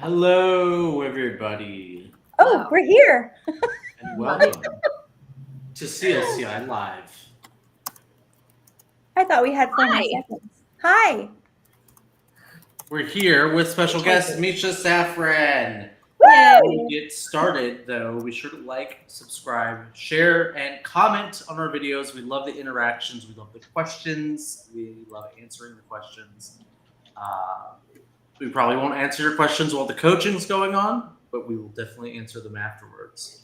Hello, everybody, Oh, Wow. we're here. and welcome to CLCI Live. I thought we had 4 more Hi. seconds. Hi. We're here with special Which guest one? Misha Safran. Yay. Before we get started, though, be sure to like, subscribe, share, and comment on our videos. We love the interactions. We love the questions. We love answering the questions. We probably won't answer your questions while the coaching's going on, but we will definitely answer them afterwards.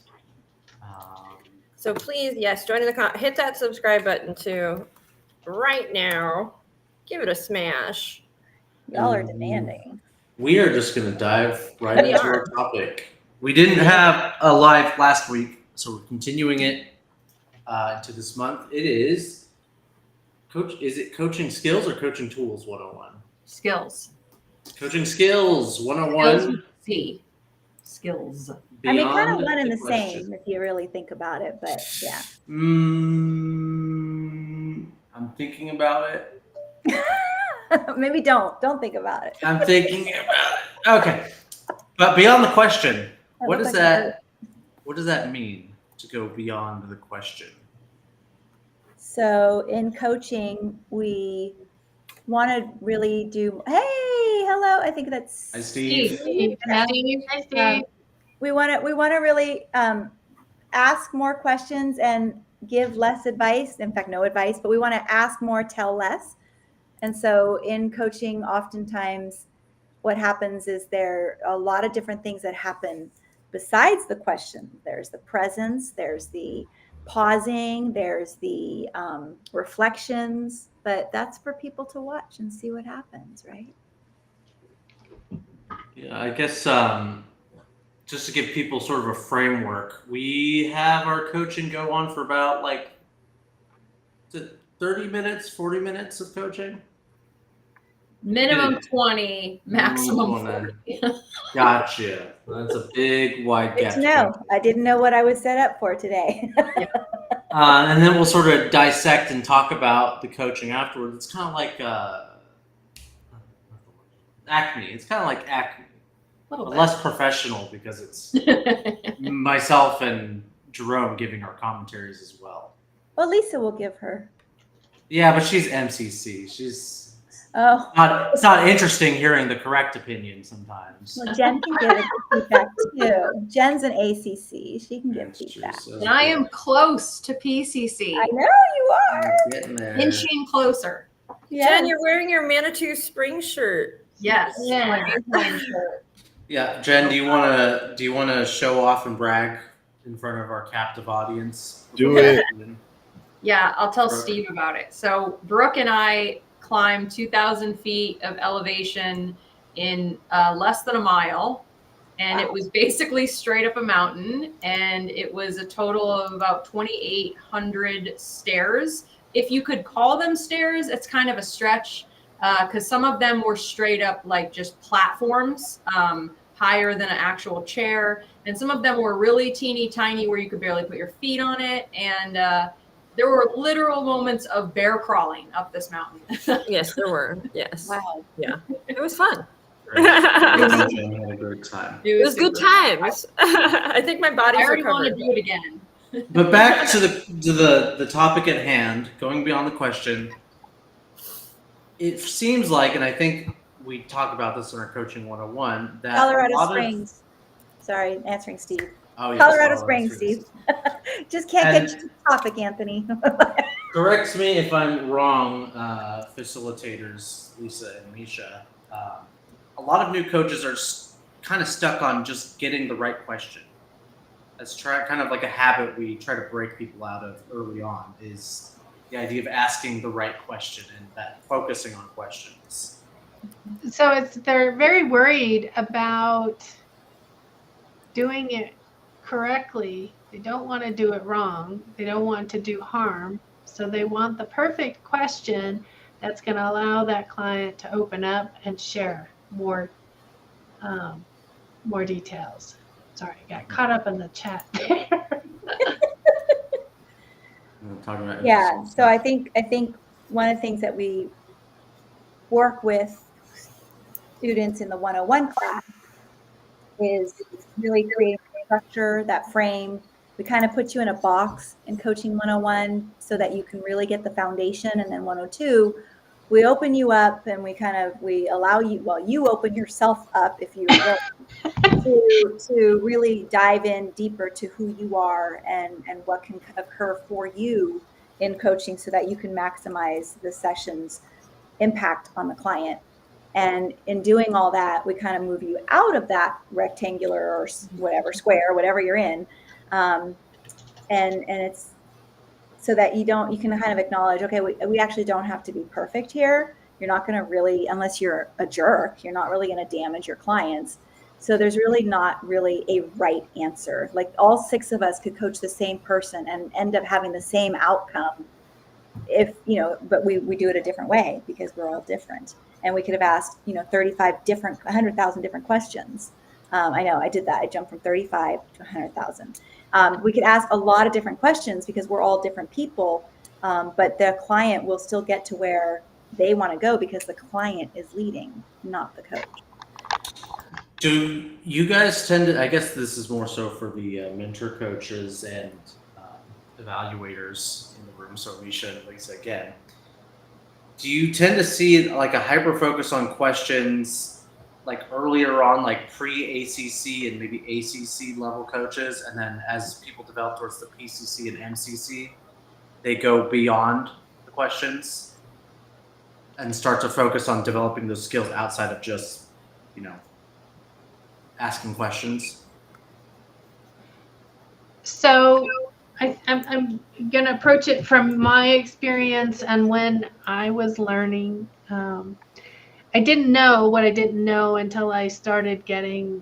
So please, yes, join in the hit that subscribe button too. Right now, give it a smash. Y'all are demanding. We are just going to dive right We into are. our topic. We didn't have a live last week, so we're continuing it into this month. It is Is it coaching skills or coaching tools 101? Skills. Coaching skills Skills 101. with C. Skills. I mean, kind Beyond of one and the question. same if you really think about it, but yeah. I'm thinking about it. Maybe don't think about it. I'm thinking about it. Okay. But beyond the question, That what looks does like a that what does that mean to go beyond the question? So in coaching, we want to really do. Hey, hello. I think that's Hi, Steve. Steve. Hi, Steve. Hi, Steve. we want to really ask more questions and give less advice. In fact, no advice, but we want to ask more, tell less. And so in coaching, oftentimes what happens is there are a lot of different things that happen besides the question. There's the presence, there's the pausing, there's the reflections, but that's for people to watch and see what happens, right? Yeah, I guess just to give people sort of a framework, we have our coaching go on for about like is it 30 minutes, 40 minutes of coaching? Minimum Minute. 20, maximum 20. 40. Gotcha. That's a big wide Good gap. to know. I didn't know what I was set up for today. And then we'll sort of dissect and talk about the coaching afterwards. It's kind of like Acme. It's kind of like Acme, but less professional because it's myself and Jerome giving our commentaries as well. Well, Lisa will give her. Yeah, but she's MCC. Oh, It's not interesting hearing the correct opinion sometimes. well, Jen can give it feedback too. Jen's an ACC. She can give That's true, feedback. so And I am close to PCC. I know you are. I'm getting there. Inching closer. Jen, you're wearing your Manitou spring shirt. Yes. Yeah. My baseline shirt. Yeah, Jen, do you wanna show off and brag in front of our captive audience? Do it. Yeah, I'll tell Brooke. Steve about it. So Brooke and I climbed 2,000 feet of elevation in less than a mile. And it was basically straight up a mountain. And it was a total of about 2,800 stairs. If you could call them stairs, it's kind of a stretch because some of them were straight up like just platforms, higher than an actual chair. And some of them were really teeny tiny where you could barely put your feet on it. And there were literal moments of bear crawling up this mountain. Yes, there were. Yes. Wow. It was fun. Jen had a great time. It was good times. I think my body's I already want to recovered. do it again. But back to the topic at hand, going beyond the question. It seems like, and I think we talk about this in our coaching 101, that a Colorado lot Springs. Sorry, answering Steve. Oh, yes, Colorado Springs, Steve. Just can't And- get you to the topic, Anthony. Correct me if I'm wrong, facilitators Lisa and Misha. A lot of new coaches are kind of stuck on just getting the right question. That's kind of like a habit we try to break people out of early on, is the idea of asking the right question and that focusing on questions. So they're very worried about doing it correctly. They don't want to do it wrong. They don't want to do harm. So they want the perfect question that's going to allow that client to open up and share more details. Sorry, I got caught up in the chat there. Talking about Yeah. So I think one of the things that we work with students in the 101 class is really creating structure, that frame. We kind of put you in a box in coaching 101 so that you can really get the foundation. And then 102, we open you up and we allow you, well, you open yourself up if you're willing to really dive in deeper to who you are and what can occur for you in coaching so that you can maximize the session's impact on the client. And in doing all that, we kind of move you out of that rectangular or whatever square, whatever you're in. And it's so that you can kind of acknowledge, okay, we actually don't have to be perfect here. You're not going to really, unless you're a jerk, you're not really going to damage your clients. So there's really not really a right answer. Like all 6 of us could coach the same person and end up having the same outcome but we do it a different way because we're all different. And we could have asked, 100,000 different questions. I know I did that. I jumped from 35 to 100,000. We could ask a lot of different questions because we're all different people. But the client will still get to where they want to go because the client is leading, not the coach. Do you guys tend to, I guess this is more so for the mentor coaches and evaluators in the room, so Misha and Lisa again, do you tend to see like a hyper focus on questions like earlier on, like pre-ACC and maybe ACC level coaches, and then as people develop towards the PCC and MCC, they go beyond the questions and start to focus on developing those skills outside of just, asking questions? So I'm going to approach it from my experience and when I was learning. I didn't know what I didn't know until I started getting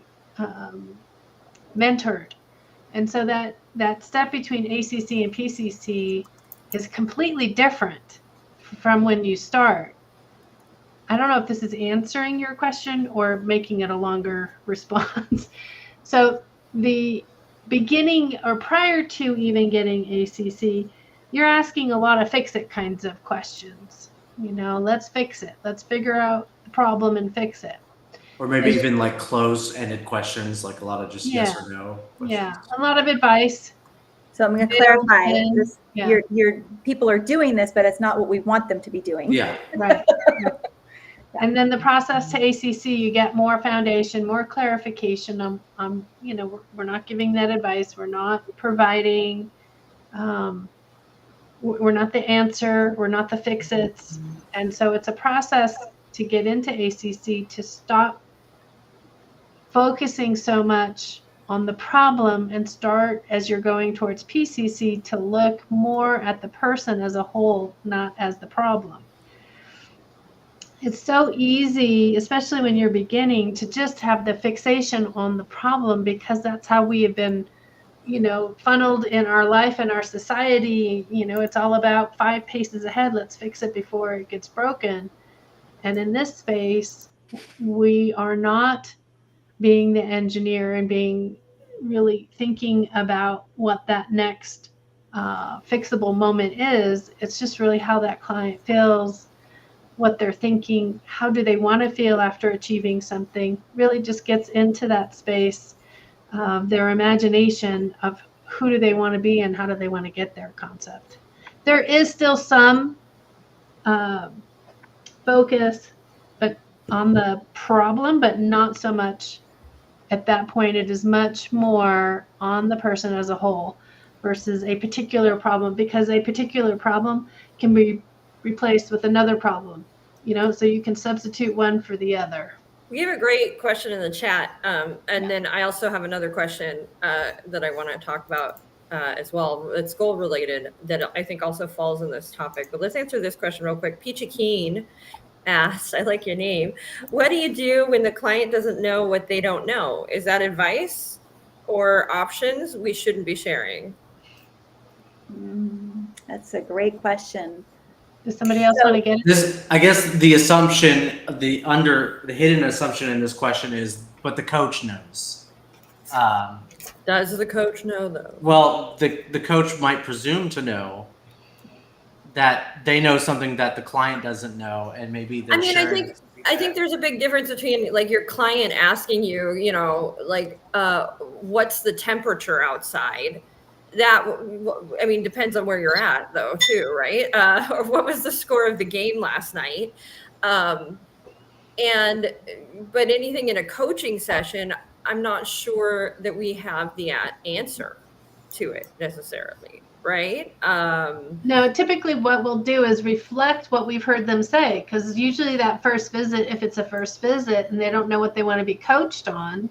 mentored. And so that step between ACC and PCC is completely different from when you start. I don't know if this is answering your question or making it a longer response. So the beginning or prior to even getting ACC, you're asking a lot of fix-it kinds of questions. Let's fix it. Let's figure out the problem and fix it. Or maybe even like closed-ended questions, like a lot of just yes or no questions. Yeah, a lot of advice. So I'm going to clarify this. Yeah. Your people are doing this, but it's not what we want them to be doing. Yeah. Right. And then the process to ACC, you get more foundation, more clarification. We're not giving that advice. We're not providing. We're not the answer. We're not the fix-its. And so it's a process to get into ACC to stop focusing so much on the problem and start, as you're going towards PCC, to look more at the person as a whole, not as the problem. It's so easy, especially when you're beginning, to just have the fixation on the problem because that's how we have been, funneled in our life and our society. It's all about 5 paces ahead. Let's fix it before it gets broken. And in this space, we are not being the engineer and being really thinking about what that next fixable moment is. It's just really how that client feels, what they're thinking, how do they want to feel after achieving something, really just gets into that space of their imagination of who do they want to be and how do they want to get there concept. There is still some focus but on the problem, but not so much at that point. It is much more on the person as a whole versus a particular problem, because a particular problem can be replaced with another problem, so you can substitute one for the other. We have a great question in the chat. And then I also have another question that I want to talk about as well. It's goal related that I think also falls in this topic. But let's answer this question real quick. Peachy Keen asked, I like your name, what do you do when the client doesn't know what they don't know? Is that advice or options we shouldn't be sharing? That's a great question. Does somebody else want to get it? This, I guess the assumption, the hidden assumption in this question is, but the coach knows. Does the coach know though? Well, the coach might presume to know that they know something that the client doesn't know, and maybe they're sharing. I think there's a big difference between like your client asking you, you know, like, what's the temperature outside? That, I mean, depends on where you're at though, too, right? Or what was the score of the game last night? And, but anything in a coaching session, I'm not sure that we have the answer to it necessarily, right? No, typically what we'll do is reflect what we've heard them say, because usually that first visit, if it's a first visit and they don't know what they want to be coached on.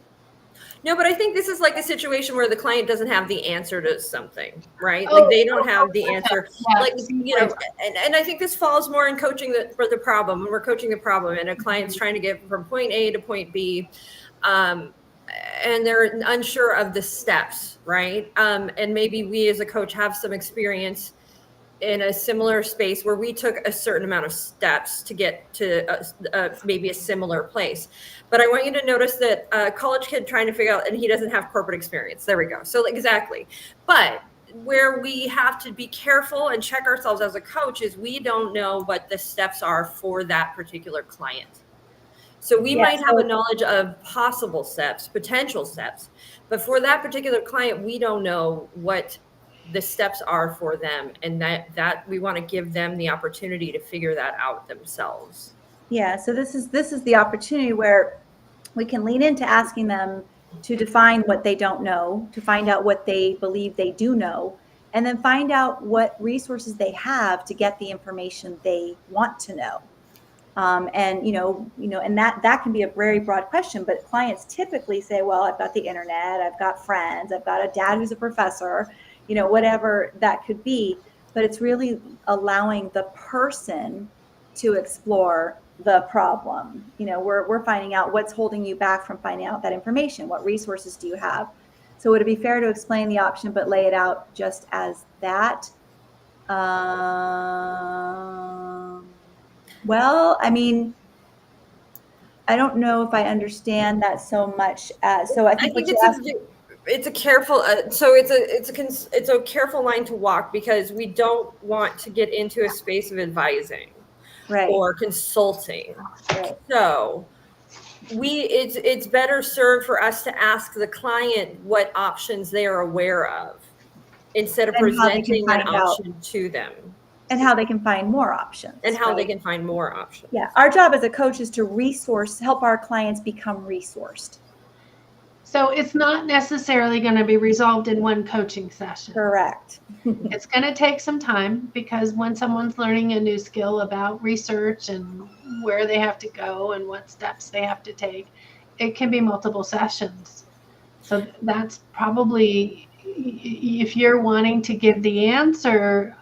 No, but I think this is like a situation where the client doesn't have the answer to something, right? Like they don't have the answer. Yeah. Like, you know, and I think this falls more in coaching for the problem. When we're coaching the problem and a client's trying to get from point A to point B, and they're unsure of the steps, right? And maybe we as a coach have some experience in a similar space where we took a certain amount of steps to get to maybe a similar place. But I want you to notice that a college kid trying to figure out, and he doesn't have corporate experience. There we go. So exactly. But where we have to be careful and check ourselves as a coach is we don't know what the steps are for that particular client. So we might have a knowledge of possible steps, potential steps, but for that particular client, we don't know what the steps are for them, and that we want to give them the opportunity to figure that out themselves. Yeah, so this is the opportunity where we can lean into asking them to define what they don't know, to find out what they believe they do know, and then find out what resources they have to get the information they want to know. And and that can be a very broad question, but clients typically say, well, I've got the internet, I've got friends, I've got a dad who's a professor, whatever that could be. But it's really allowing the person to explore the problem. We're finding out what's holding you back from finding out that information. What resources do you have? So would it be fair to explain the option, but lay it out just as that? Well, I mean, I don't know if I understand that so much. So I think it's a careful. So it's a careful line to walk, because we don't want to get into a space of advising, right, or consulting. Right. So it's better served for us to ask the client what options they are aware of, instead of presenting an option to them. And how they can find more options. And how they can find more options. Yeah. Our job as a coach is to help our clients become resourced. So it's not necessarily going to be resolved in one coaching session. Correct. It's going to take some time, because when someone's learning a new skill about research and where they have to go and what steps they have to take, it can be multiple sessions. So that's probably, if you're wanting to give the answer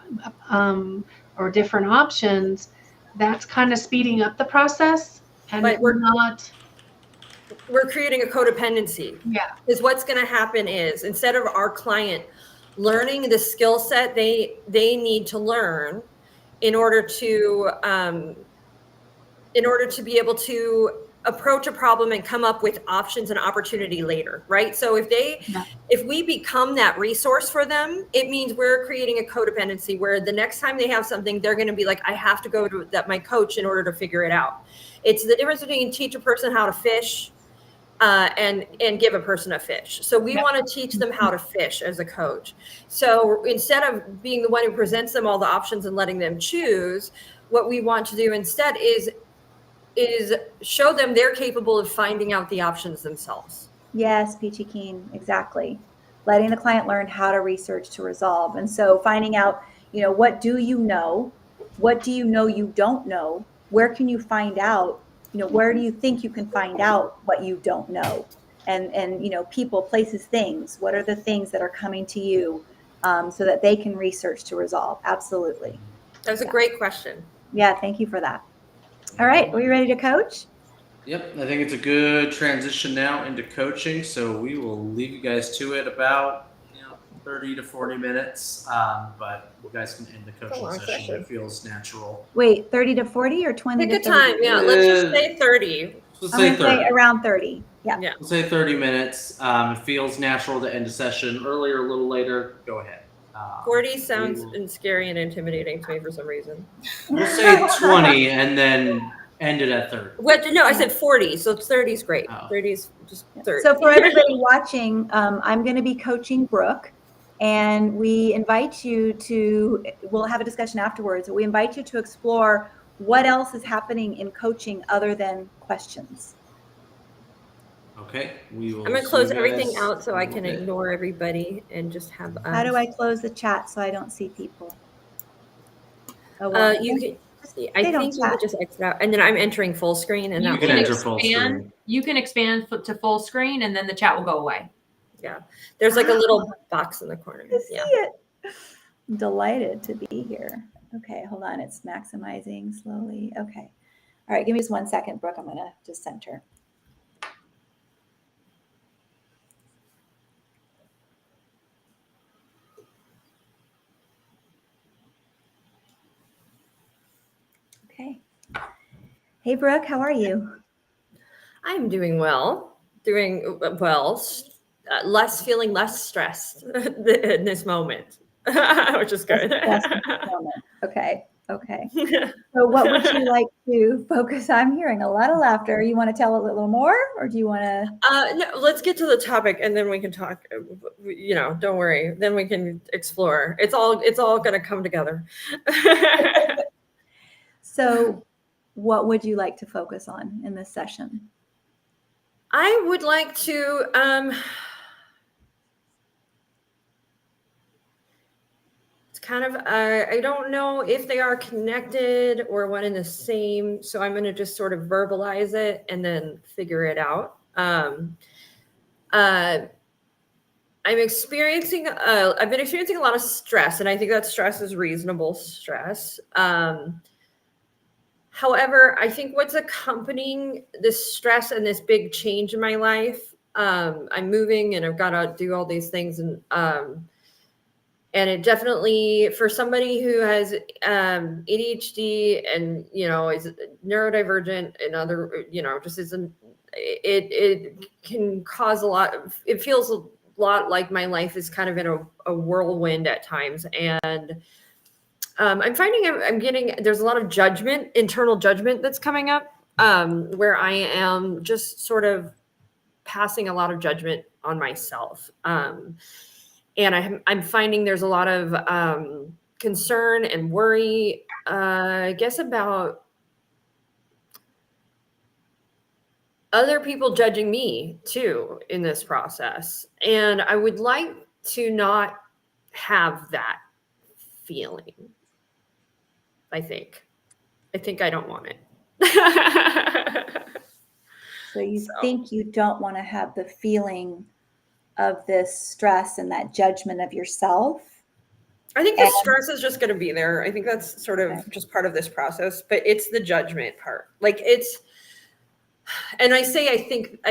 or different options, that's kind of speeding up the process. And but we're creating a codependency. Yeah. Because what's going to happen is, instead of our client learning the skill set they need to learn in order to be able to approach a problem and come up with options and opportunity later, right? So if we become that resource for them, it means we're creating a codependency where the next time they have something, they're going to be like, I have to go to my coach in order to figure it out. It's the difference between teach a person how to fish and give a person a fish. So we want to teach them how to fish as a coach. So instead of being the one who presents them all the options and letting them choose, what we want to do instead is show them they're capable of finding out the options themselves. Yes, Peachy Keen, exactly. Letting the client learn how to research to resolve. And so finding out, what do you know? What do you know you don't know? Where can you find out? Where do you think you can find out what you don't know? And people, places, things. What are the things that are coming to you so that they can research to resolve? Absolutely. That's a great question. Yeah, thank you for that. All right, are we ready to coach? Yep, I think it's a good transition now into coaching. So we will leave you guys to it about 30 to 40 minutes, but you guys can end the coaching session when it feels natural. Wait, 30 to 40 or 20 Pick to a 30? time, yeah. Let's just say 30. Let's say 30. Say around 30. Yeah. We'll say 30 minutes. It feels natural to end a session earlier, a little later. Go ahead. 40 sounds scary and intimidating to me for some reason. We'll say 20, and then Ended at 30. What? No, I said 40. So 30 is great. Oh. 30 is just 30. So for everybody watching, I'm going to be coaching Brooke, and we invite you to, we'll have a discussion afterwards, but we invite you to explore what else is happening in coaching other than questions. Okay, we will. I'm going to see close you everything guys out so in a I little can bit. ignore everybody and just have. How do I close the chat so I don't see people? Oh, well, You can. I they don't think you could chat. just exit out, and then I'm entering full screen, and You that can will enter full screen. You can expand to full screen, and then the chat will go away. Yeah, there's like a little box in the corner. To see Yeah. it. I'm delighted to be here. Okay, hold on. It's maximizing slowly. Okay. All right, give me just 1 second, Brooke. I'm going to just center. Okay. Hey, Brooke, how are you? I'm doing well. Doing well. Feeling less stressed in this moment, which is good. Okay. Okay. So what would you like to focus on? I'm hearing a lot of laughter. You want to tell a little more, or do you want to? No, let's get to the topic and then we can talk. Don't worry. Then we can explore. It's all going to come together. So what would you like to focus on in this session? I would like to it's kind of I don't know if they are connected or one and the same, so I'm going to just sort of verbalize it and then figure it out. I'm experiencing I've been experiencing a lot of stress, and I think that stress is reasonable stress. However, I think what's accompanying this stress and this big change in my life, I'm moving and I've got to do all these things. And it definitely, for somebody who has ADHD and, is neurodivergent and other, just isn't, it can cause a lot of, it feels a lot like my life is kind of in a whirlwind at times. And I'm finding I'm getting, there's a lot of judgment, internal judgment that's coming up, where I am just sort of passing a lot of judgment on myself. And I'm finding there's a lot of concern and worry, I guess, about other people judging me too in this process. And I would like to not have that feeling. I think I don't want it. So you think you don't want to have the feeling of this stress and that judgment of yourself? I think the stress is just going to be there. I think that's sort of just part of this process, but it's the judgment part. Like and I say I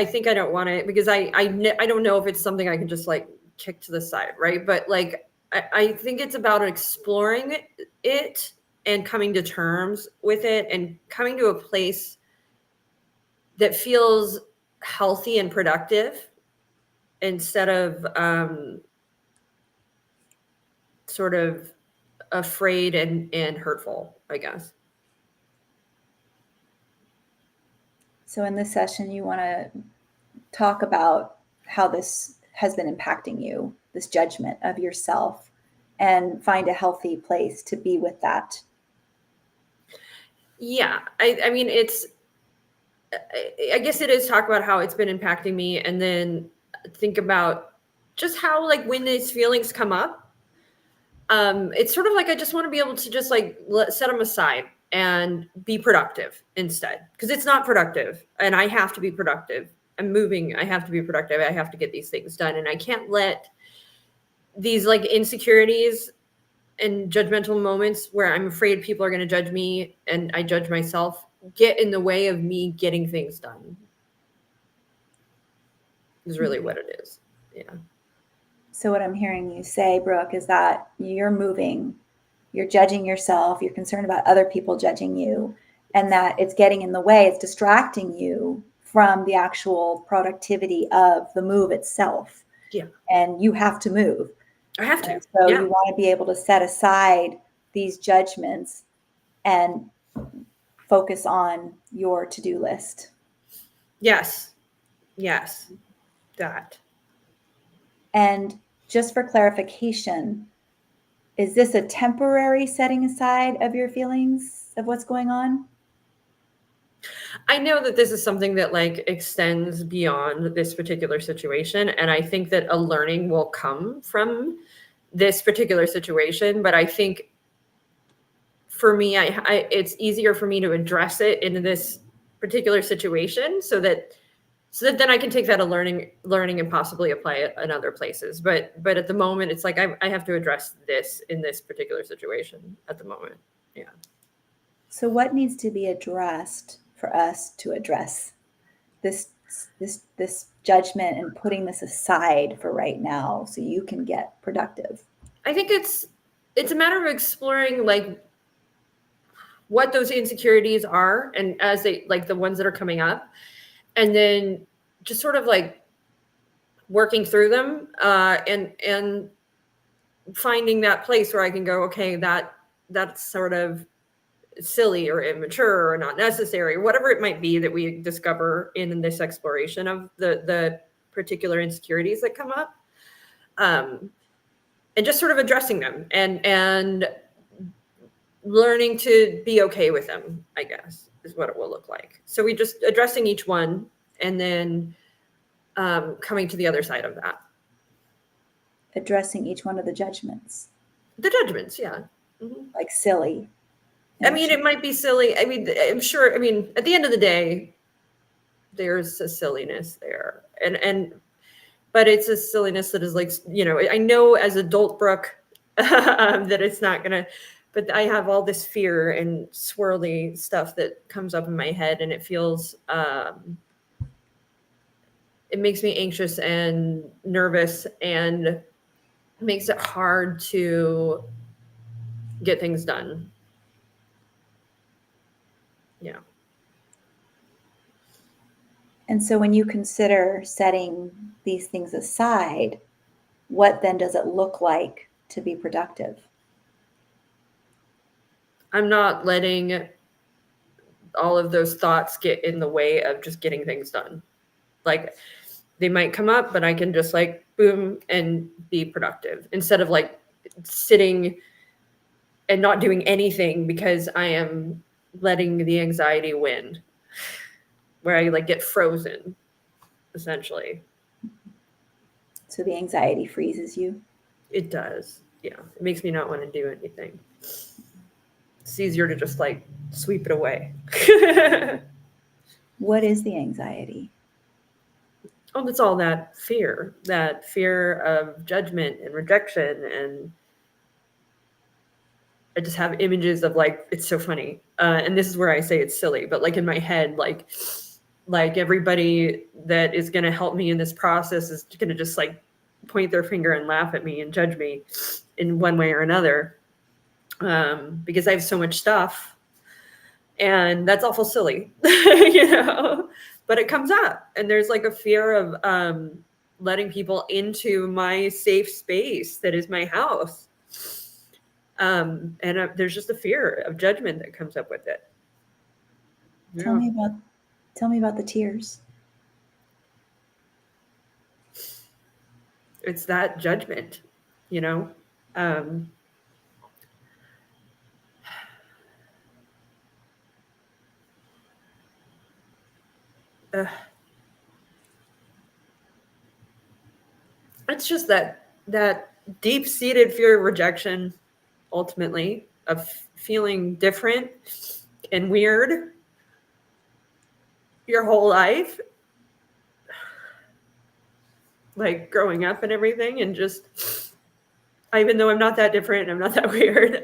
think I don't want it because I don't know if it's something I can just like kick to the side, right? But like I think it's about exploring it and coming to terms with it and coming to a place that feels healthy and productive instead of sort of afraid and hurtful, I guess. So in this session, you want to talk about how this has been impacting you, this judgment of yourself, and find a healthy place to be with that. Yeah, I mean, I guess it is talk about how it's been impacting me, and then think about just how, like, when these feelings come up, it's sort of like I just want to be able to just like set them aside and be productive instead, because it's not productive, and I have to be productive. I'm moving. I have to be productive. I have to get these things done, and I can't let these like insecurities and judgmental moments where I'm afraid people are going to judge me and I judge myself get in the way of me getting things done. Is really what it is. Yeah. So what I'm hearing you say, Brooke, is that you're moving, you're judging yourself, you're concerned about other people judging you, and that it's getting in the way, it's distracting you from the actual productivity of the move itself. Yeah. And you have to move. I have to. And so you want to be able to set aside these judgments and focus on your to-do list. Yes. That. And just for clarification, is this a temporary setting aside of your feelings of what's going on? I know that this is something that like extends beyond this particular situation. And I think that a learning will come from this particular situation. But I think for me, it's easier for me to address it in this particular situation so that then I can take that a learning and possibly apply it in other places. But at the moment, it's like I have to address this in this particular situation at the moment. Yeah. So what needs to be addressed for us to address this judgment and putting this aside for right now so you can get productive? I think it's a matter of exploring like what those insecurities are, and as they like the ones that are coming up, and then just sort of like working through them and finding that place where I can go, okay, that's sort of silly or immature or not necessary, whatever it might be that we discover in this exploration of the particular insecurities that come up, and just sort of addressing them and learning to be okay with them, I guess, is what it will look like. So we just addressing each one and then coming to the other side of that. Addressing each one of the judgments. The judgments, yeah. Mm-hmm. Like silly. I mean, it might be silly. I mean, I'm sure, I mean, at the end of the day, there's a silliness there. But it's a silliness that is like, you know, I know as adult Brooke that it's not going to, but I have all this fear and swirly stuff that comes up in my head, and it feels, it makes me anxious and nervous and makes it hard to get things done. Yeah. And so when you consider setting these things aside, what then does it look like to be productive? I'm not letting all of those thoughts get in the way of just getting things done. Like they might come up, but I can just like boom and be productive instead of like sitting and not doing anything because I am letting the anxiety win, where I like get frozen, essentially. So the anxiety freezes you? It does. Yeah. It makes me not want to do anything. It's easier to just like sweep it away. What is the anxiety? Oh, it's all that fear of judgment and rejection. And I just have images of like, it's so funny. And this is where I say it's silly, but like in my head, like everybody that is going to help me in this process is going to just like point their finger and laugh at me and judge me in one way or another. Because I have so much stuff, and that's awful silly, you know, but it comes up, and there's like a fear of letting people into my safe space that is my house. And there's just a fear of judgment that comes up with it. Tell me about the tears. It's that judgment, you know. It's just that deep-seated fear of rejection, ultimately, of feeling different and weird your whole life, like growing up and everything, and just, even though I'm not that different, I'm not that weird,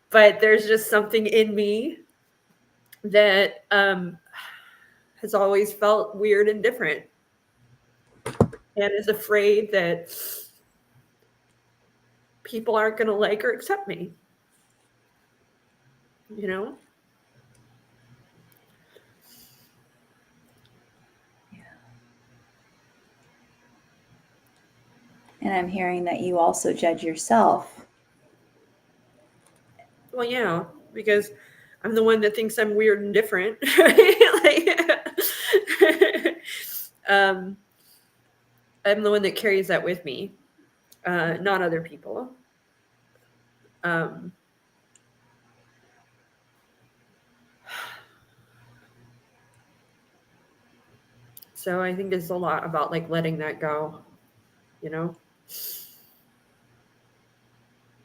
but there's just something in me that has always felt weird and different, and is afraid that people aren't going to like or accept me, you know? Yeah. And I'm hearing that you also judge yourself. Well, yeah, because I'm the one that thinks I'm weird and different. Like, I'm the one that carries that with me, not other people. So I think it's a lot about like letting that go, you know?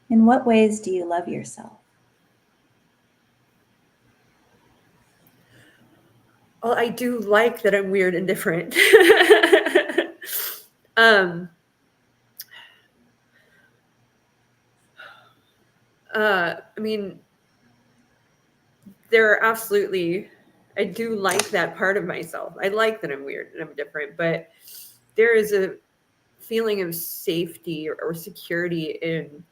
In what ways do you love yourself? Well, I do like that I'm weird and different. I mean, there are absolutely, I do like that part of myself. I like that I'm weird and I'm different, but there is a feeling of safety or security in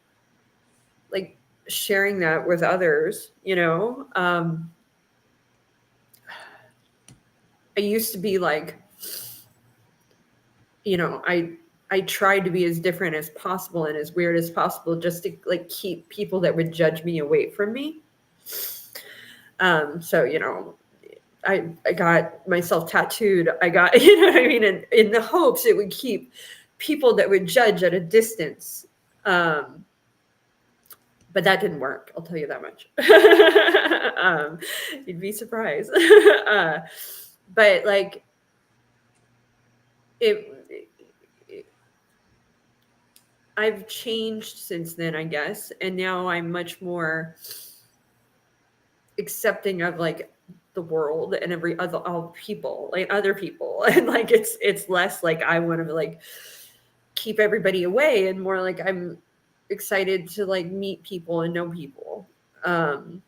like sharing that with others, you know? I used to be like, you know, I tried to be as different as possible and as weird as possible just to like keep people that would judge me away from me. So, you know, I got myself tattooed. I got, you know what I mean? In the hopes it would keep people that would judge at a distance. But that didn't work. I'll tell you that much. You'd be surprised. But like I've changed since then, I guess. And now I'm much more accepting of like the world and all people, like other people. And like it's less like I want to like keep everybody away and more like I'm excited to like meet people and know people. And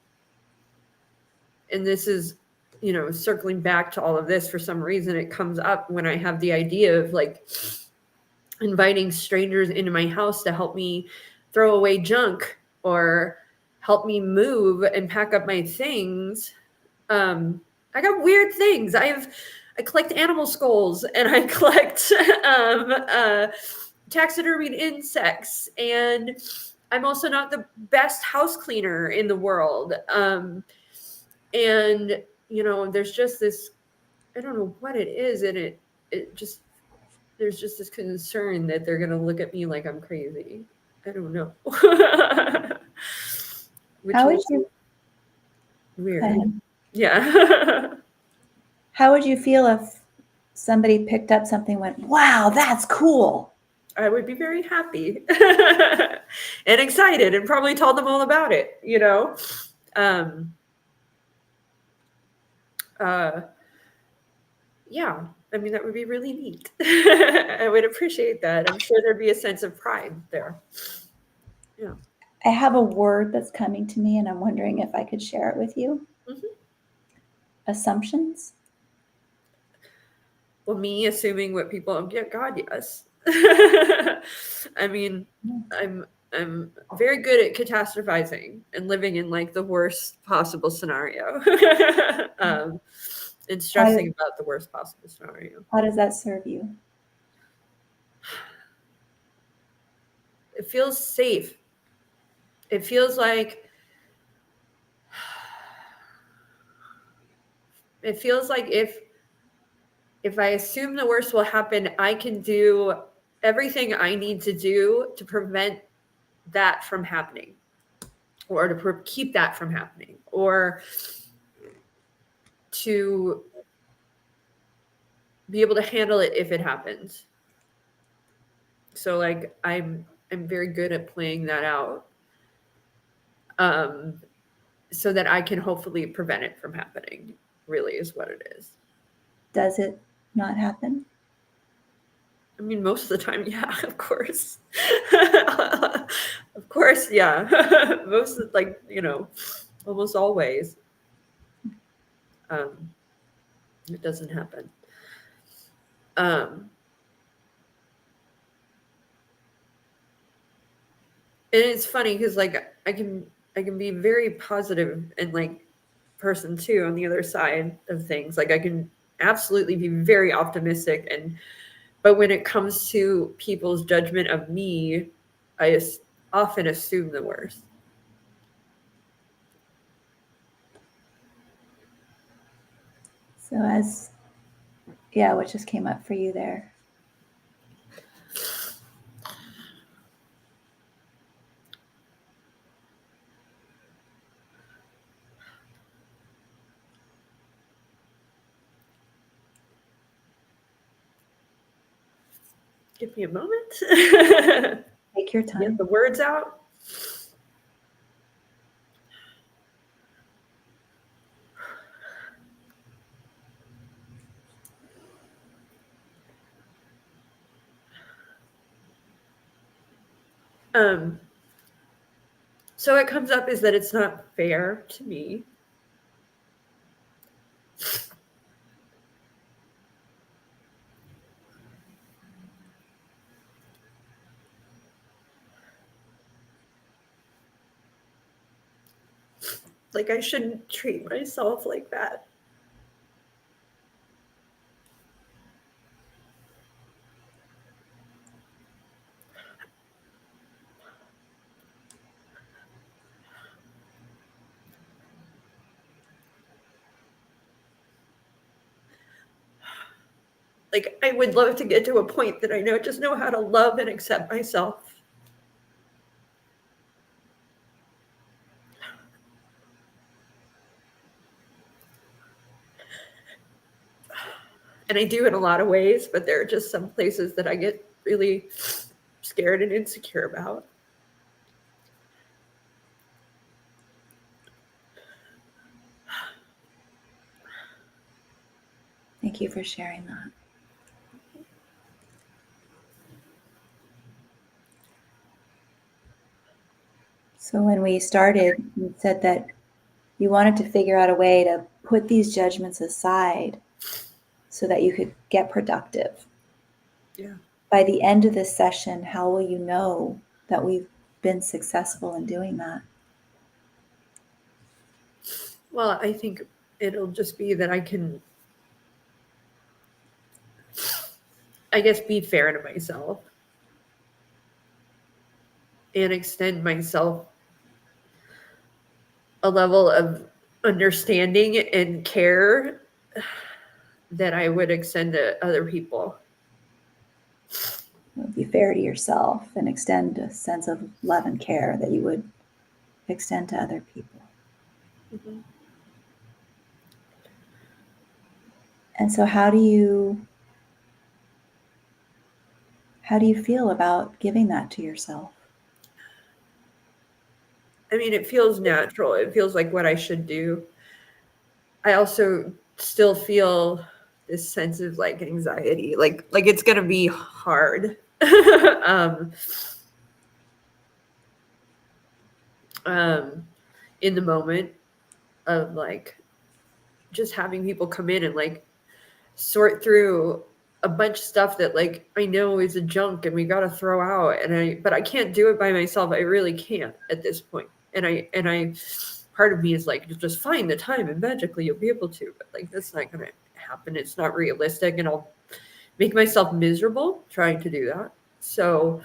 this is, you know, circling back to all of this, for some reason it comes up when I have the idea of like inviting strangers into my house to help me throw away junk or help me move and pack up my things. I got weird things. I collect animal skulls and I collect taxidermied insects, and I'm also not the best house cleaner in the world. And you know, there's just this, I don't know what it is, and it just, there's just this concern that they're gonna look at me like I'm crazy. I don't know. Which How would is you? weird. Go ahead. Yeah. How would you feel if somebody picked up something and went, wow, that's cool? I would be very happy and excited and probably told them all about it, you know? Yeah, I mean, that would be really neat. I would appreciate that. I'm sure there'd be a sense of pride there. Yeah. I have a word that's coming to me and I'm wondering if I could share it with you. Mhm. Assumptions. Well, me assuming what people, yeah, God, yes. I mean, I'm very good at catastrophizing and living in like the worst possible scenario. And stressing about the worst possible scenario. How does that serve you? It feels safe. It feels like if I assume the worst will happen, I can do everything I need to do to prevent that from happening, or to keep that from happening, or to be able to handle it if it happens. So like I'm very good at playing that out, so that I can hopefully prevent it from happening, really is what it is. Does it not happen? I mean, most of the time, yeah, of course. Of course, yeah. Most of, like, you know, almost always. It doesn't happen. And it's funny because like I can be very positive and like person too on the other side of things. Like I can absolutely be very optimistic, but when it comes to people's judgment of me, I often assume the worst. So what just came up for you there? Give me a moment. Take your Get time. the words out. So what comes up is that it's not fair to me. Like I shouldn't treat myself like that. Like I would love to get to a point that I know how to love and accept myself. And I do in a lot of ways, but there are just some places that I get really scared and insecure about. Thank you for sharing that. So when we started, you said that you wanted to figure out a way to put these judgments aside so that you could get productive. Yeah. By the end of this session, how will you know that we've been successful in doing that? Well, I think it'll just be that I can, I guess, be fair to myself and extend myself a level of understanding and care that I would extend to other people. Be fair to yourself and extend a sense of love and care that you would extend to other people. Mm-hmm. And so how do you feel about giving that to yourself? I mean, it feels natural. It feels like what I should do. I also still feel this sense of like anxiety, like it's gonna be hard. In the moment of like just having people come in and like sort through a bunch of stuff that like I know is a junk and we got to throw out, but I can't do it by myself. I really can't at this point. And I part of me is like, just find the time and magically you'll be able to, but like that's not gonna happen. It's not realistic, and I'll make myself miserable trying to do that. So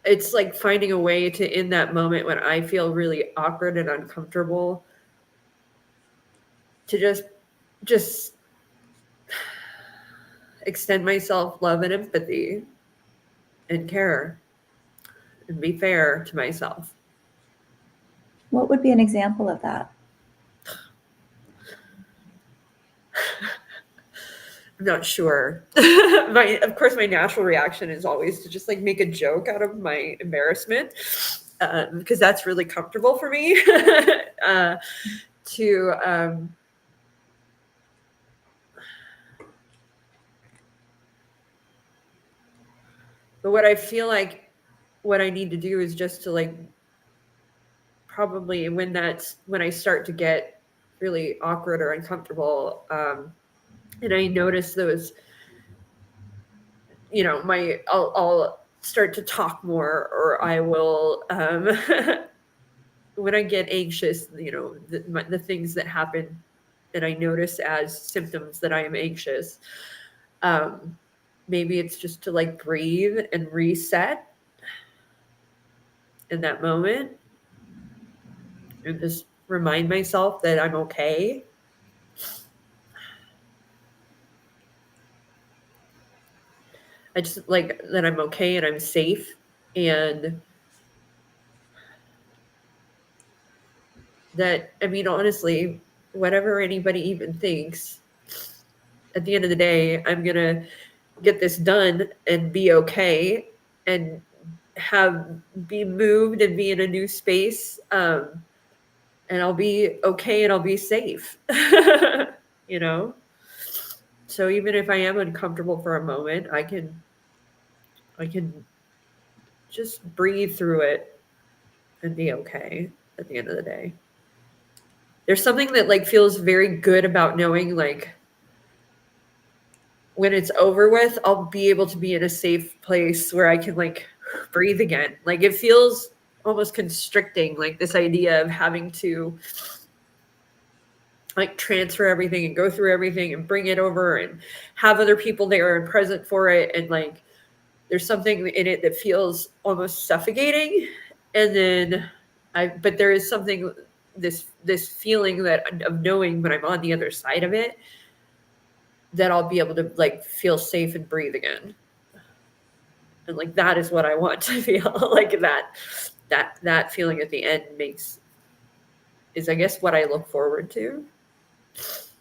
it's like finding a way to, in that moment when I feel really awkward and uncomfortable, to just extend myself love and empathy and care and be fair to myself. What would be an example of that? I'm not sure. Of course, my natural reaction is always to just like make a joke out of my embarrassment, because that's really comfortable for me. But what I feel like what I need to do is just to like, probably when I start to get really awkward or uncomfortable, and I notice those, I'll start to talk more, or I will, when I get anxious, the things that happen and I notice as symptoms that I am anxious, maybe it's just to like breathe and reset in that moment and just remind myself that I'm okay. I just like that I'm okay and I'm safe, and that, I mean, honestly, whatever anybody even thinks, at the end of the day, I'm going to get this done and be okay and be moved and be in a new space. And I'll be okay and I'll be safe, you know? So even if I am uncomfortable for a moment, I can just breathe through it and be okay at the end of the day. There's something that like feels very good about knowing like when it's over with, I'll be able to be in a safe place where I can like breathe again. Like it feels almost constricting, like this idea of having to like transfer everything and go through everything and bring it over and have other people there and present for it. And like there's something in it that feels almost suffocating. And then but there is something, this feeling that of knowing when I'm on the other side of it, that I'll be able to like feel safe and breathe again. And like that is what I want to feel. Like that feeling at the end is I guess what I look forward to. Is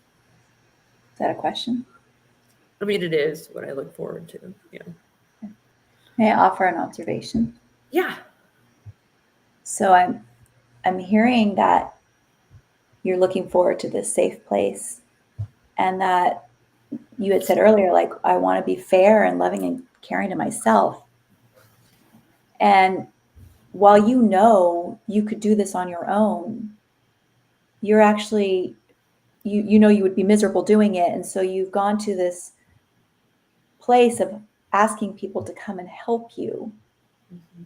that a question? I mean, it is what I look forward to. Yeah. May I offer an observation? Yeah. So I'm hearing that you're looking forward to this safe place, and that you had said earlier, like, I want to be fair and loving and caring to myself. And while you know you could do this on your own, you're actually, you know you would be miserable doing it. And so you've gone to this place of asking people to come and help you. Mm-hmm.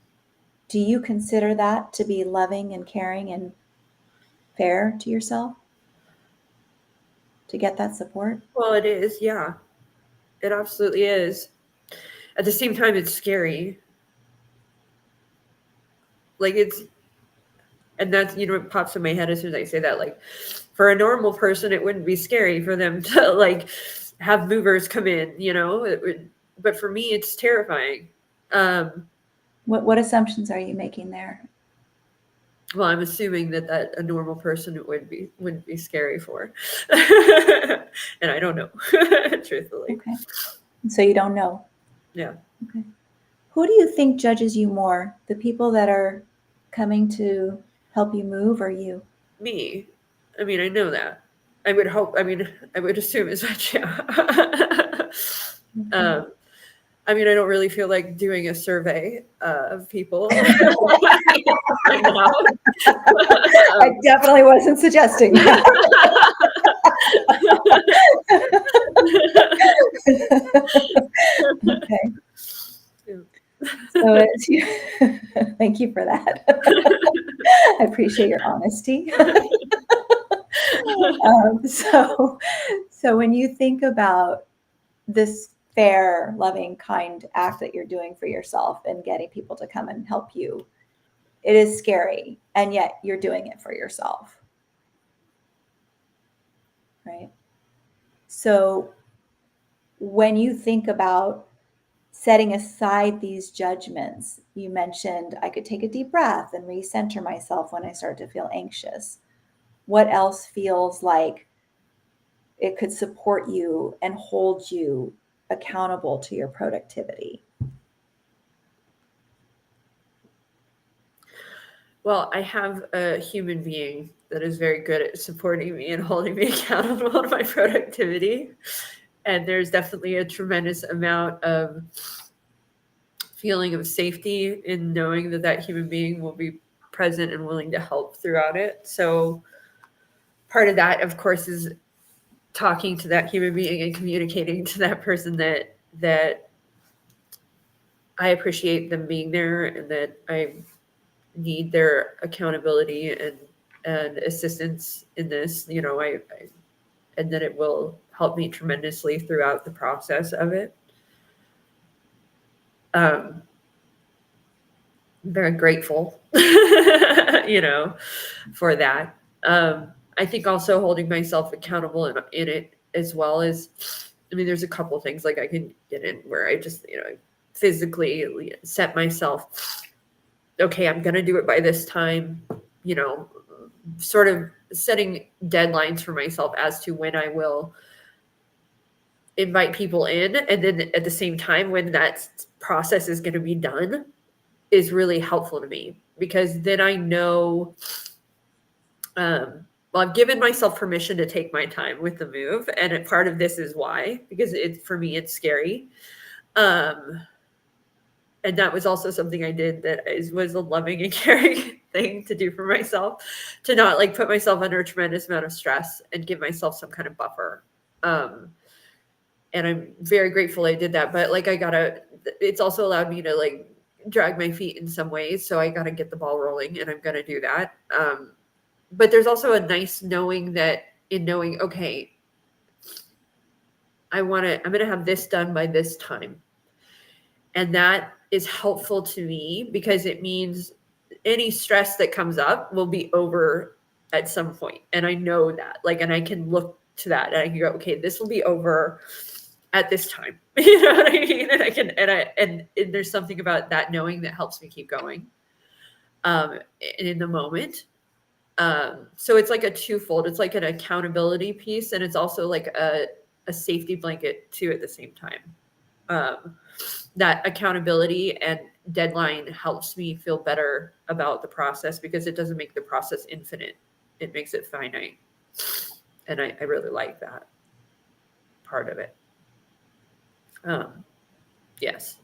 Do you consider that to be loving and caring and fair to yourself? To get that support? Well, it is. Yeah, it absolutely is. At the same time, it's scary. Like and that's, you know, what pops in my head as soon as I say that. Like for a normal person, it wouldn't be scary for them to like have movers come in, you know, but for me, it's terrifying. What assumptions are you making there? Well, I'm assuming that a normal person wouldn't be scary for, and I don't know, truthfully. Okay. So you don't know. Yeah. Okay. Who do you think judges you more? The people that are coming to help you move, or you? Me. I mean, I know that. I would hope. I mean, I would assume as much. Yeah. I mean, I don't really feel like doing a survey of people. I definitely wasn't suggesting that. Okay. So thank you for that. I appreciate your honesty. So when you think about this fair, loving, kind act that you're doing for yourself and getting people to come and help you, it is scary, and yet you're doing it for yourself, right? So when you think about setting aside these judgments, you mentioned I could take a deep breath and recenter myself when I start to feel anxious. What else feels like it could support you and hold you accountable to your productivity? Well, I have a human being that is very good at supporting me and holding me accountable to my productivity. And there's definitely a tremendous amount of feeling of safety in knowing that human being will be present and willing to help throughout it. So part of that, of course, is talking to that human being and communicating to that person that I appreciate them being there and that I need their accountability and assistance in this, you know, I and that it will help me tremendously throughout the process of it. very grateful, you know, for that. I think also holding myself accountable in it as well as, I mean, there's a couple things like I can get in where I just, you know, physically set myself, okay, I'm going to do it by this time, you know, sort of setting deadlines for myself as to when I will invite people in. And then at the same time, when that process is going to be done is really helpful to me, because then I know, well, I've given myself permission to take my time with the move. And part of this is why, because for me, it's scary. And that was also something I did that was a loving and caring thing to do for myself, to not like put myself under a tremendous amount of stress and give myself some kind of buffer. And I'm very grateful I did that. But like, it's also allowed me to like drag my feet in some ways. So I got to get the ball rolling, and I'm going to do that. But there's also a nice knowing, okay, I'm going to have this done by this time. And that is helpful to me because it means any stress that comes up will be over at some point. And I know that, like, and I can look to that and I can go, okay, this will be over at this time. You know what I mean? And and there's something about that knowing that helps me keep going in the moment. So it's like a twofold. It's like an accountability piece, and it's also like a safety blanket too at the same time. That accountability and deadline helps me feel better about the process, because it doesn't make the process infinite. It makes it finite. And I really like that part of it. Yes.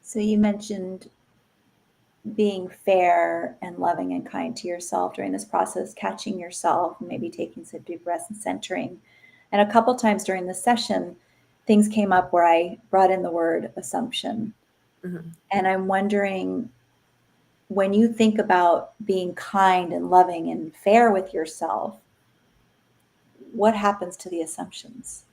So you mentioned being fair and loving and kind to yourself during this process, catching yourself, maybe taking some deep breaths and centering. And a couple times during the session, things came up where I brought in the word assumption. Mm-hmm. And I'm wondering, when you think about being kind and loving and fair with yourself, what happens to the assumptions?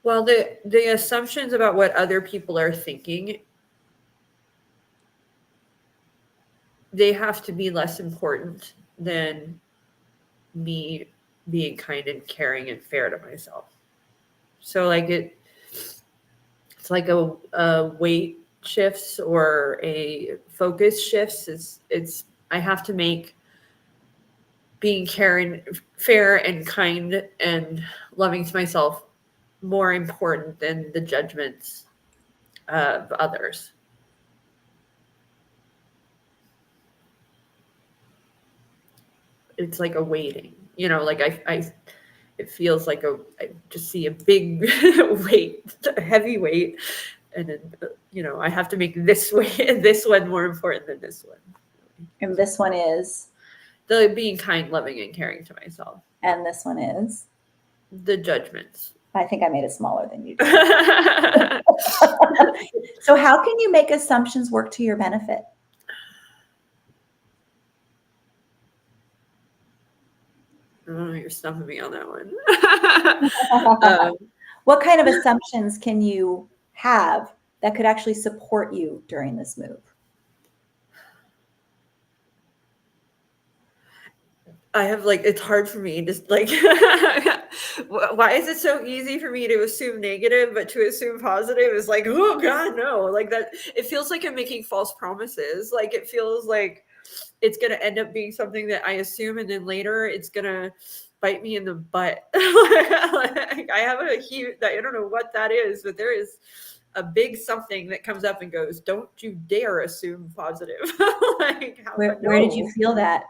Well, the assumptions about what other people are thinking, they have to be less important than me being kind and caring and fair to myself. So like it's like a weight shifts or a focus shifts. It's I have to make being caring, fair and kind and loving to myself more important than the judgments of others. It's like a weighting, you know, like it feels like I just see a big weight, a heavy weight. And then, you know, I have to make this one more important than this one. And this one is? The being kind, loving, and caring to myself. And this one is? The judgments. I think I made it smaller than you did. So how can you make assumptions work to your benefit? Oh, you're stumping me on that one. What kind of assumptions can you have that could actually support you during this move? I have like, it's hard for me to like, why is it so easy for me to assume negative, but to assume positive is like, oh God, no, like that. It feels like I'm making false promises. Like it feels like it's going to end up being something that I assume, and then later it's going to bite me in the butt. Like, I have a huge, I don't know what that is, but there is a big something that comes up and goes, don't you dare assume positive. Like, where did you feel that?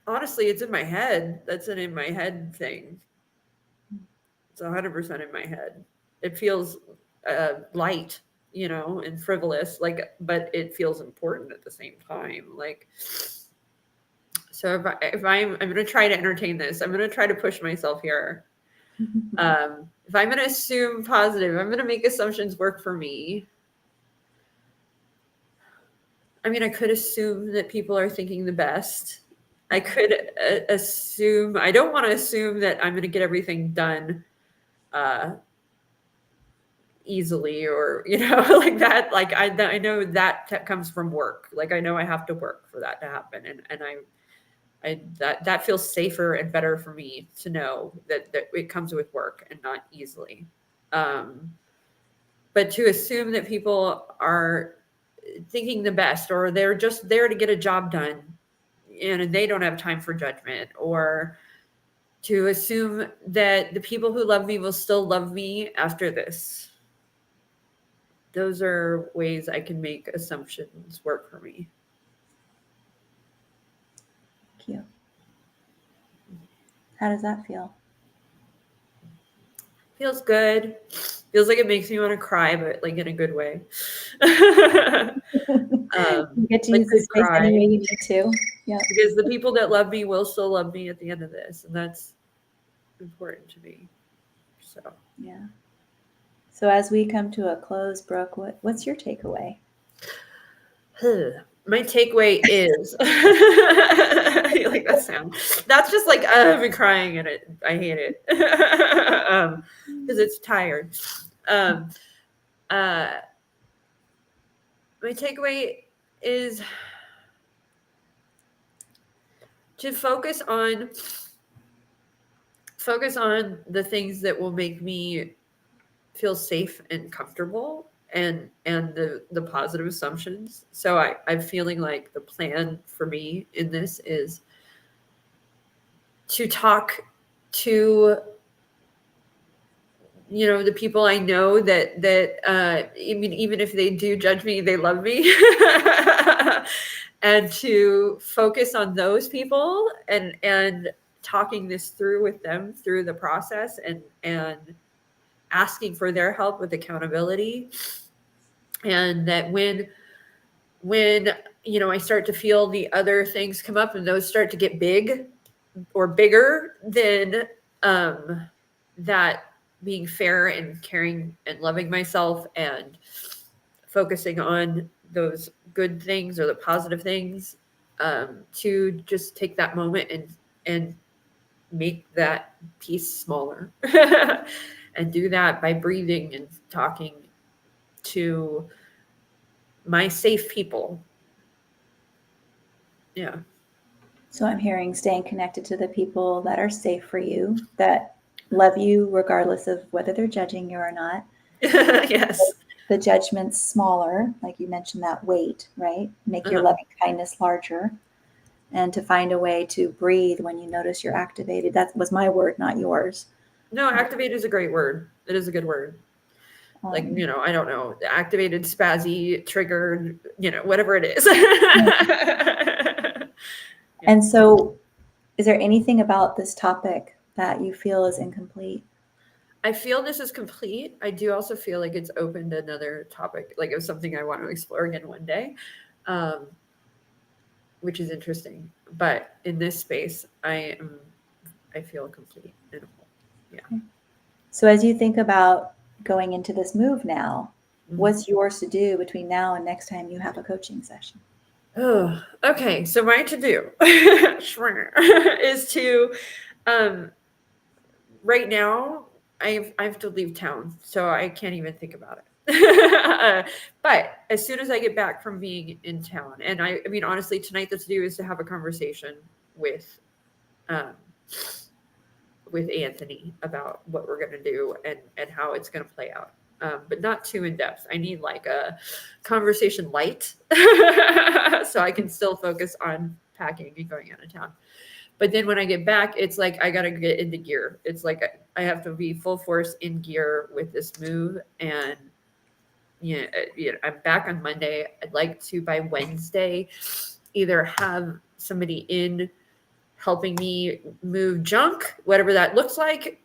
Honestly, it's in my head. That's an in my head thing. It's 100% in my head. It feels light, you know, and frivolous, like, but it feels important at the same time. Like, so if I'm going to try to entertain this, I'm going to try to push myself here. If I'm going to assume positive, I'm going to make assumptions work for me. I mean, I could assume that people are thinking the best. I could assume, I don't want to assume that I'm going to get everything done easily, or, like that. Like, I know that comes from work. Like, I know I have to work for that to happen. And that feels safer and better for me to know that it comes with work and not easily. But to assume that people are thinking the best, or they're just there to get a job done and they don't have time for judgment, or to assume that the people who love me will still love me after this. Those are ways I can make assumptions work for me. Thank you. How does that feel? Feels good. Feels like it makes me want to cry, but like in a good way. You get to like use this space cry. any way you need to. Yeah. Because the people that love me will still love me at the end of this, and that's important to me. So Yeah. So as we come to a close, Brooke, what's your takeaway? my takeaway is you like that sound? That's just like I've been crying and I hate it because it's tired. My takeaway is to focus on the things that will make me feel safe and comfortable, and the positive assumptions. So I'm feeling like the plan for me in this is to talk to the people I know that even if they do judge me, they love me. And to focus on those people and talking this through with them through the process, and asking for their help with accountability. And that when I start to feel the other things come up and those start to get big or bigger, then that being fair and caring and loving myself and focusing on those good things or the positive things, to just take that moment and make that piece smaller. And do that by breathing and talking to my safe people. Yeah. So I'm hearing staying connected to the people that are safe for you, that love you regardless of whether they're judging you or not. Yes. The judgment's smaller, like you mentioned, that weight, right? Make your loving kindness larger, and to find a way to breathe when you notice you're activated. That was my word, not yours. No, activate is a great word. It is a good word. Like, I don't know, activated, spazzy, triggered, whatever it is. And so is there anything about this topic that you feel is incomplete? I feel this is complete. I do also feel like it's opened another topic, like it was something I want to explore again one day, which is interesting. But in this space, I feel complete and whole. Yeah. Okay. So as you think about going into this move now, what's yours to do between now and next time you have a coaching session? Oh, okay. So my to-do is to, right now, I have to leave town, so I can't even think about it. But as soon as I get back from being in town, and I mean, honestly, tonight the to-do is to have a conversation with Anthony about what we're going to do and how it's going to play out. But not too in depth. I need like a conversation light so I can still focus on packing and going out of town. But then when I get back, it's like I got to get into gear. It's like I have to be full force in gear with this move. And I'm back on Monday. I'd like to, by Wednesday, either have somebody in helping me move junk, whatever that looks like.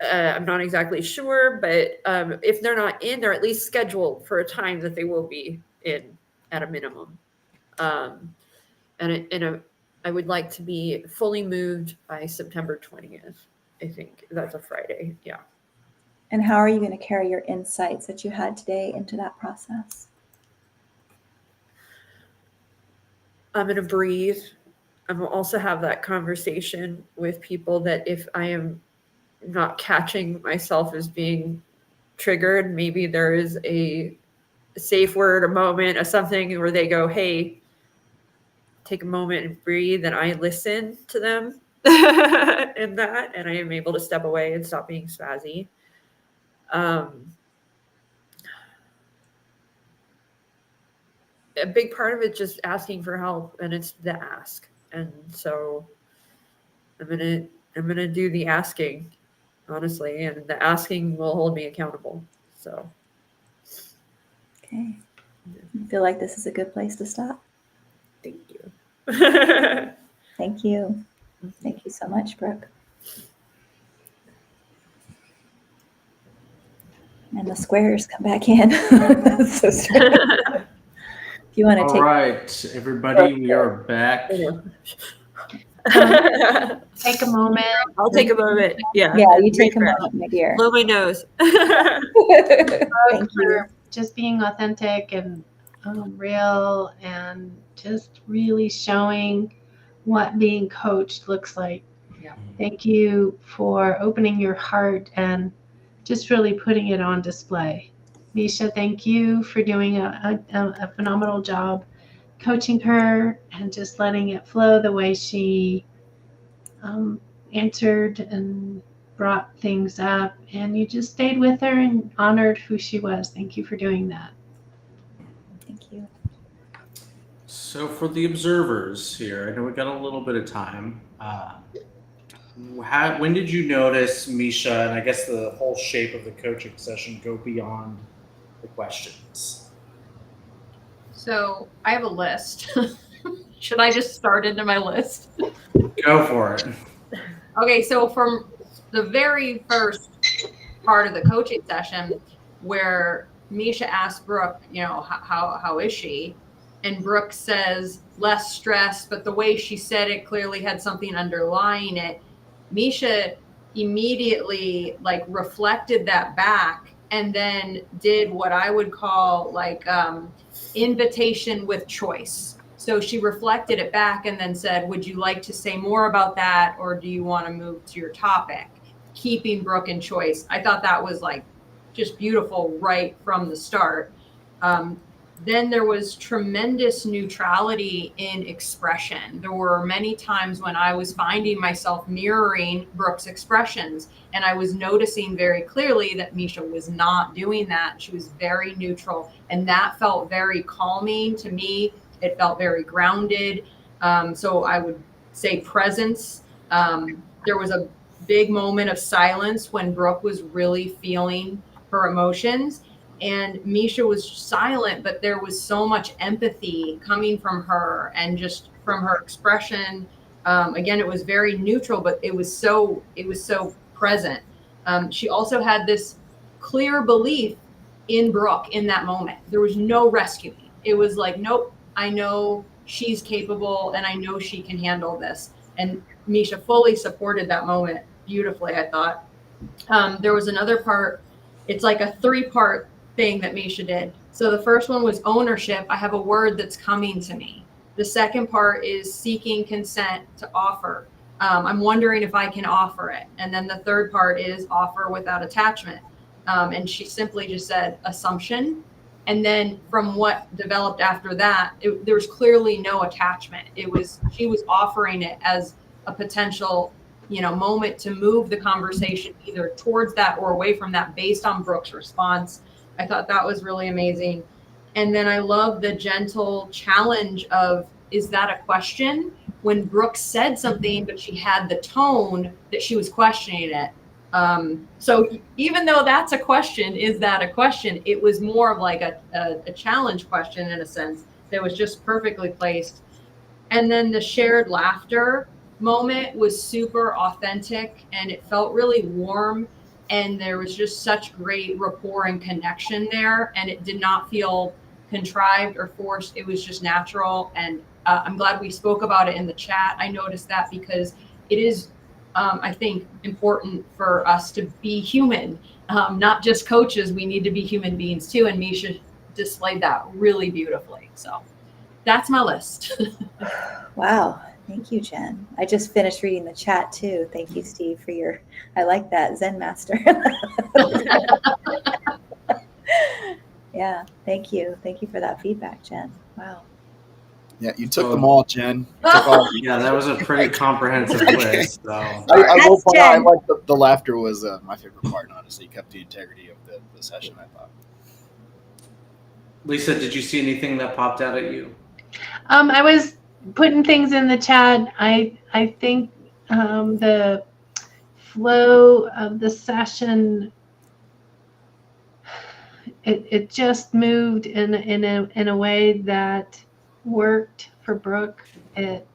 I'm not exactly sure, but if they're not in, they're at least scheduled for a time that they will be in at a minimum. And I would like to be fully moved by September 20th. I think that's a Friday. Yeah. And how are you going to carry your insights that you had today into that process? I'm going to breathe. I'm going to also have that conversation with people that if I am not catching myself as being triggered, maybe there is a safe word, a moment, or something where they go, hey, take a moment and breathe, and I listen to them in that, and I am able to step away and stop being spazzy. A big part of it just asking for help, and it's the ask. And so I'm gonna do the asking, honestly, and the asking will hold me accountable. So Okay. I feel like this is a good place to stop. thank you. Thank you. Thank you so much, Brooke. And the squares come back in. That's so strange. If you want to All take right, everybody, we are back. Take a moment. I'll take a moment. Yeah. Yeah, you and take a refresh. moment, my dear. Blow my nose. Thank you. For just being authentic and real, and just really showing what being coached looks like. Yeah. Thank you for opening your heart and just really putting it on display. Misha, thank you for doing a phenomenal job coaching her and just letting it flow the way she answered and brought things up, and you just stayed with her and honored who she was. Thank you for doing that. Thank you. So for the observers here, I know we got a little bit of time. When did you notice Misha, and I guess the whole shape of the coaching session, go beyond the questions? So I have a list. Should I just start into my list? Go for it. Okay, so from the very first part of the coaching session where Misha asked Brooke, how is she? And Brooke says less stressed, but the way she said it clearly had something underlying it. Misha immediately reflected that back and then did what I would call invitation with choice. So she reflected it back and then said, would you like to say more about that, or do you want to move to your topic? Keeping Brooke in choice. I thought that was just beautiful right from the start. Then there was tremendous neutrality in expression. There were many times when I was finding myself mirroring Brooke's expressions, and I was noticing very clearly that Misha was not doing that. She was very neutral, and that felt very calming to me. It felt very grounded. So I would say presence. There was a big moment of silence when Brooke was really feeling her emotions, and Misha was silent, but there was so much empathy coming from her and just from her expression. Again, it was very neutral, but it was so present. She also had this clear belief in Brooke in that moment. There was no rescuing. It was like, nope, I know she's capable and I know she can handle this. And Misha fully supported that moment beautifully, I thought. There was another part. It's like a 3-part thing that Misha did. So the first one was ownership. I have a word that's coming to me. The second part is seeking consent to offer. I'm wondering if I can offer it. And then the third part is offer without attachment. And she simply just said assumption. And then from what developed after that, there was clearly no attachment. She was offering it as a potential moment to move the conversation either towards that or away from that based on Brooke's response. I thought that was really amazing. And then I love the gentle challenge of, is that a question? When Brooke said something, but she had the tone that she was questioning it. So even though that's a question, is that a question? It was more of like a challenge question in a sense that was just perfectly placed. And then the shared laughter moment was super authentic and it felt really warm. And there was just such great rapport and connection there. And it did not feel contrived or forced. It was just natural. And I'm glad we spoke about it in the chat. I noticed that because it is, I think, important for us to be human, not just coaches. We need to be human beings too. And Misha displayed that really beautifully. So that's my list. Wow. Thank you, Jen. I just finished reading the chat too. Thank you, Steve, for your, I like that, Zen Master. Yeah, thank you. Thank you for that feedback, Jen. Wow. Yeah, you took So- them all, Jen. You took all. Yeah, that was a pretty comprehensive list. So I will That's point out, I Jen. like the laughter was my favorite part. Honestly, you kept the integrity of the session. I thought. Lisa, did you see anything that popped out at you? I was putting things in the chat. I think the flow of the session, it just moved in a way that worked for Brooke. It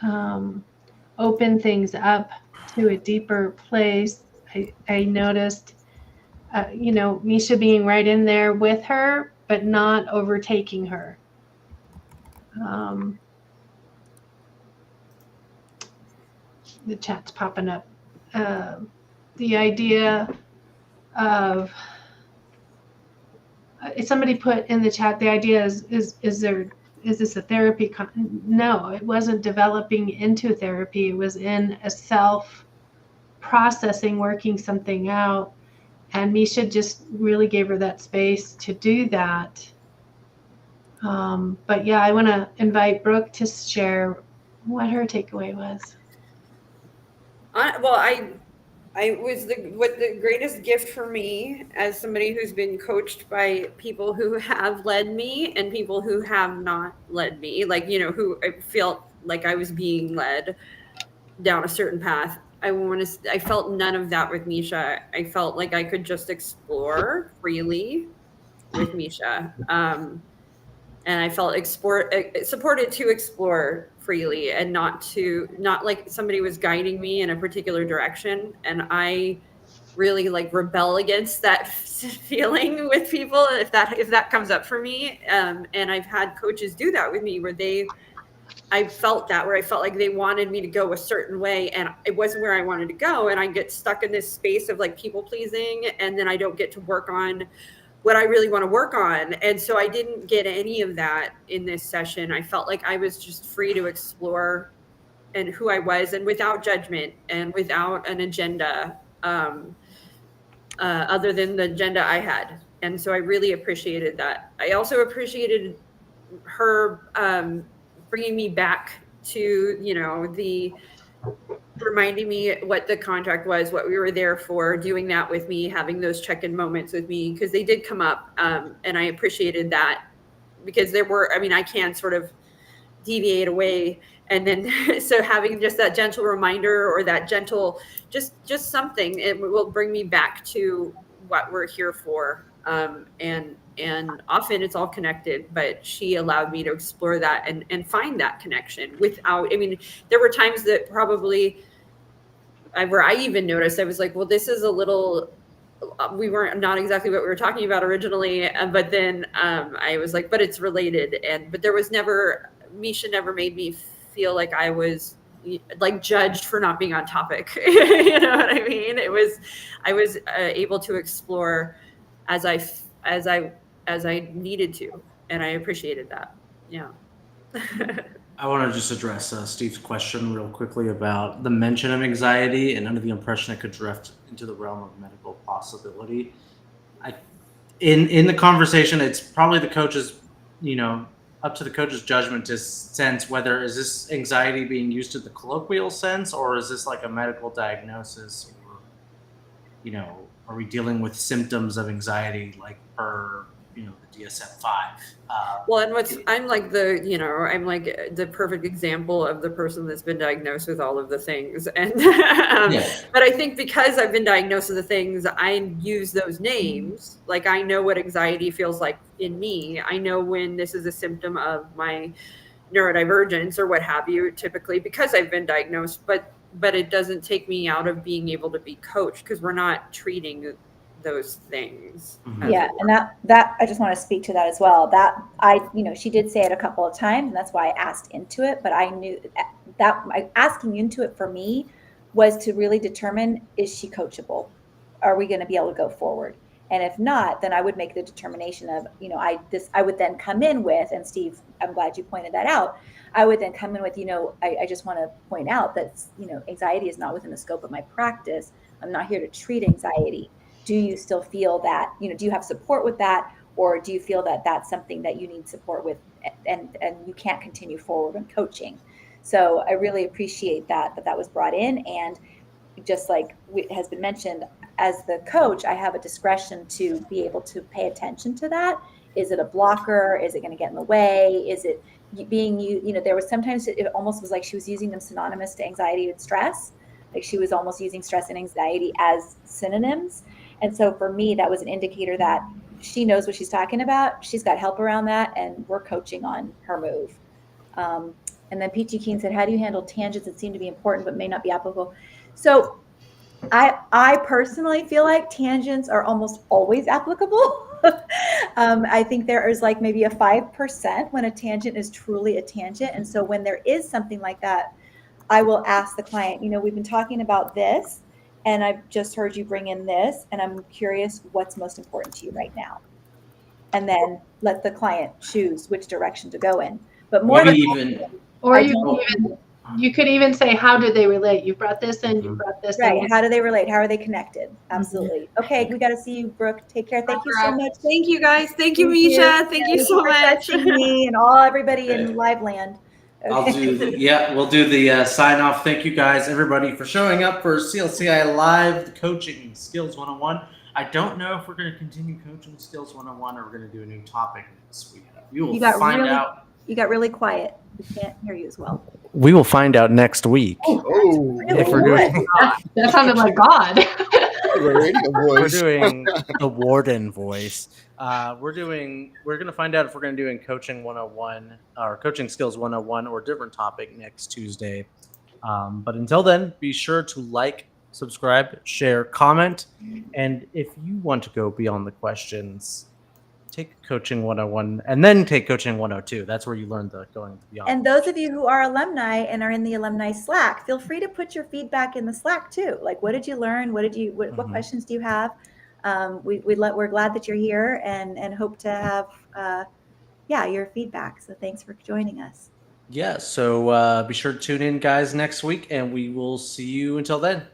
opened things up to a deeper place. I noticed, Misha being right in there with her, but not overtaking her. The chat's popping up. The idea of somebody put in the chat, the idea is this a therapy? No, it wasn't developing into therapy. It was in a self processing, working something out. And Misha just really gave her that space to do that. But yeah, I want to invite Brooke to share what her takeaway was. I was what the greatest gift for me as somebody who's been coached by people who have led me and people who have not led me, like, who I felt like I was being led down a certain path. I felt none of that with Misha. I felt like I could just explore freely with Misha. And I felt supported to explore freely and not like somebody was guiding me in a particular direction. And I really rebel against that feeling with people if that comes up for me. And I've had coaches do that with me where I felt like they wanted me to go a certain way and it wasn't where I wanted to go. And I get stuck in this space of people pleasing. And then I don't get to work on what I really want to work on. And so I didn't get any of that in this session. I felt like I was just free to explore and who I was and without judgment and without an agenda other than the agenda I had. And so I really appreciated that. I also appreciated her bringing me back to, the reminding me what the contract was, what we were there for, doing that with me, having those check-in moments with me, because they did come up. And I appreciated that because I can sort of deviate away. And then, so having just that gentle reminder or that gentle, just something, it will bring me back to what we're here for. And often it's all connected, but she allowed me to explore that and find that connection without, there were times that probably where I even noticed, I was like, well, this is a little, we weren't not exactly what we were talking about originally. But then I was like, but it's related. But there was never, Misha never made me feel like I was judged for not being on topic. You know what I mean? I was able to explore as I needed to. And I appreciated that. Yeah. I want to just address Steve's question real quickly about the mention of anxiety and under the impression it could drift into the realm of medical possibility. In the conversation, it's probably the coach's, up to the coach's judgment to sense whether is this anxiety being used in the colloquial sense or is this like a medical diagnosis, or, are we dealing with symptoms of anxiety like per the DSM-5? Well, and I'm like the perfect example of the person that's been diagnosed with all of the things. And but I think because I've been diagnosed with the things, I use those names. Like I know what anxiety feels like in me. I know when this is a symptom of my neurodivergence or what have you, typically because I've been diagnosed, but it doesn't take me out of being able to be coached because we're not treating those things. Mm-hmm. Yeah, and that I just want to speak to that as well. That she did say it a couple of times, and that's why I asked into it. But I knew that asking into it for me was to really determine, is she coachable? Are we going to be able to go forward? And if not, then I would make the determination of, I would then come in with, and Steve, I'm glad you pointed that out. I would then come in with, I just want to point out that, anxiety is not within the scope of my practice. I'm not here to treat anxiety. Do you still feel that, do you have support with that? Or do you feel that that's something that you need support with and you can't continue forward in coaching? So I really appreciate that was brought in. And just like has been mentioned, as the coach, I have a discretion to be able to pay attention to that. Is it a blocker? Is it going to get in the way? Is it being there was sometimes it almost was like she was using them synonymous to anxiety and stress. Like she was almost using stress and anxiety as synonyms. And so for me, that was an indicator that she knows what she's talking about. She's got help around that, and we're coaching on her move. And then Peachy Keen said, how do you handle tangents that seem to be important but may not be applicable? So I personally feel like tangents are almost always applicable. I think there is like maybe a 5% when a tangent is truly a tangent. And so when there is something like that, I will ask the client, we've been talking about this, and I've just heard you bring in this, and I'm curious what's most important to you right now. And then let the client choose which direction to go in. But more Maybe than even, Or you could even say, how do they relate? You brought this in, you brought this right. in. How do they relate? How are they connected? Absolutely. Okay, we got to see you, Brooke. Take care. Thank you so much. Thank you guys. Thank you, Thank you. Misha. Thank you so for much. touching me and everybody in live land. I'll do we'll do the sign off. Thank you guys, everybody, for showing up for CLCI Live Coaching Skills 101. I don't know if we're going to continue Coaching Skills 101 or we're going to do a new topic next week. We will find out. You got really quiet. We can't hear you as well. We will find out next week if we're doing. That sounded like God. We're doing the warden voice. We're going to find out if we're going to do in Coaching 101 or Coaching Skills 101 or a different topic next Tuesday. But until then, be sure to like, subscribe, share, comment. And if you want to go beyond the questions, take Coaching 101 and then take Coaching 102. That's where you learn the going beyond. And those of you who are alumni and are in the alumni Slack, feel free to put your feedback in the Slack too. Like, what did you learn? What questions do you have? We're glad that you're here and hope to have your feedback. So thanks for joining us. Yeah. So be sure to tune in, guys, next week, and we will see you until then.